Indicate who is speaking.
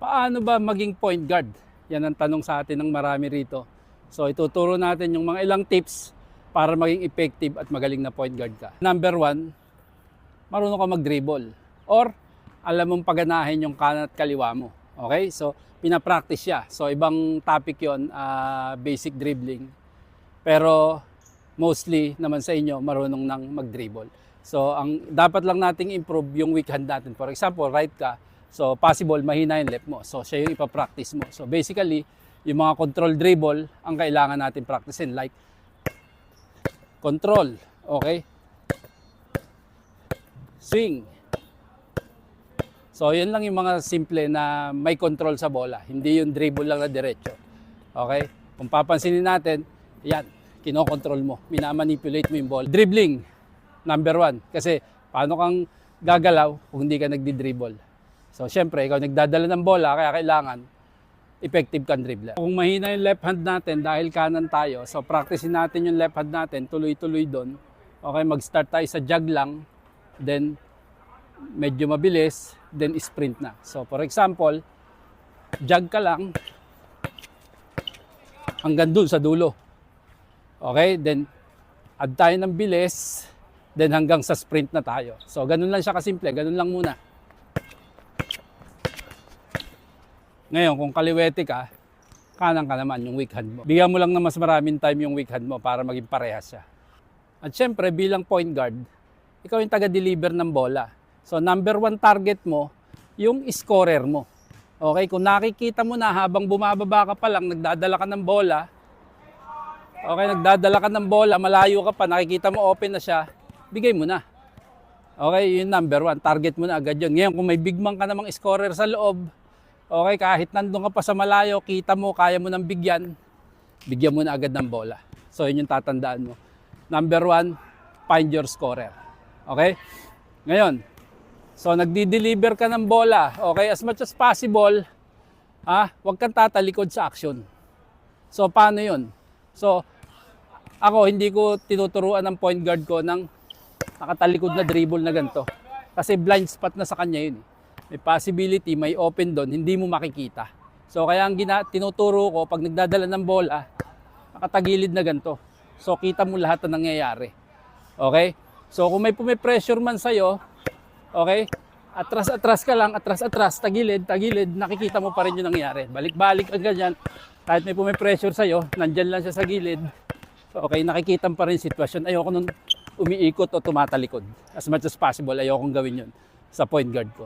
Speaker 1: Paano ba maging point guard? Yan ang tanong sa atin ng marami rito. So ituturo natin yung mga ilang tips para maging effective at magaling na point guard ka. Number 1, marunong ka mag-dribble or alam mong paganahin yung kanan at kaliwa mo. Okay? So pinapractice siya. So ibang topic yon, basic dribbling. Pero mostly naman sa inyo marunong nang mag-dribble. So ang dapat lang nating improve yung weak hand natin. For example, right ka. So possible mahina yung left mo. So siya yung ipapractice mo. So basically, yung mga control dribble ang kailangan natin practicein, like control, okay? Swing. So yun lang yung mga simple na may control sa bola. Hindi yung dribble lang na diretso. Okay? Kung papansinin natin, yan, kinokontrol mo. Minamanipulate mo yung ball. Dribbling, number 1. Kasi paano kang gagalaw kung hindi ka nagdi-dribble? So, syempre, ikaw nagdadala ng bola, kaya kailangan effective kang dribbler. Kung mahina yung left hand natin dahil kanan tayo, so practicein natin yung left hand natin, tuloy-tuloy doon. Okay, mag-start tayo sa jog lang, then medyo mabilis, then sprint na. So, for example, jog ka lang hanggang dun sa dulo. Okay, then add tayo ng bilis, then hanggang sa sprint na tayo. So, ganun lang siya kasimple, ganun lang muna. Ngayon, kung kaliwete ka, kanan ka naman yung weak hand mo. Bigyan mo lang na mas maraming time yung weak hand mo para maging parehas siya. At syempre, bilang point guard, ikaw yung taga-deliver ng bola. So, number 1 target mo, yung scorer mo. Okay, kung nakikita mo na habang bumababa ka pa lang, nagdadala ka ng bola, okay, nagdadala ka ng bola, malayo ka pa, nakikita mo open na siya, bigay mo na. Okay, yun number 1, target mo na agad yun. Ngayon, kung may big man ka namang scorer sa loob, okay, kahit nandun ka pa sa malayo, kita mo, kaya mo nang bigyan mo na agad ng bola. So, yun yung tatandaan mo. Number 1, find your scorer. Okay? Ngayon, so nagdi-deliver ka ng bola. Okay, as much as possible, huwag kang tatalikod sa action. So, paano yun? So, ako, hindi ko tinuturuan ng point guard ko ng nakatalikod na dribble na ganito. Kasi blind spot na sa kanya yun. May possibility, may open doon, hindi mo makikita. So kaya ang tinuturo ko, pag nagdadala ng bola, nakatagilid na ganito. So kita mo lahat na nangyayari. Okay? So kung may pumipressure man sa'yo, okay, atras-atras ka lang, atras-atras, tagilid, nakikita mo pa rin yung nangyayari. Balik-balik ang ganyan, kahit may pumipressure sa'yo, nandyan lang siya sa gilid. Okay, nakikita pa rin yung sitwasyon. Ayoko nung umiikot o tumatalikod. As much as possible, ayokong gawin yun sa point guard ko.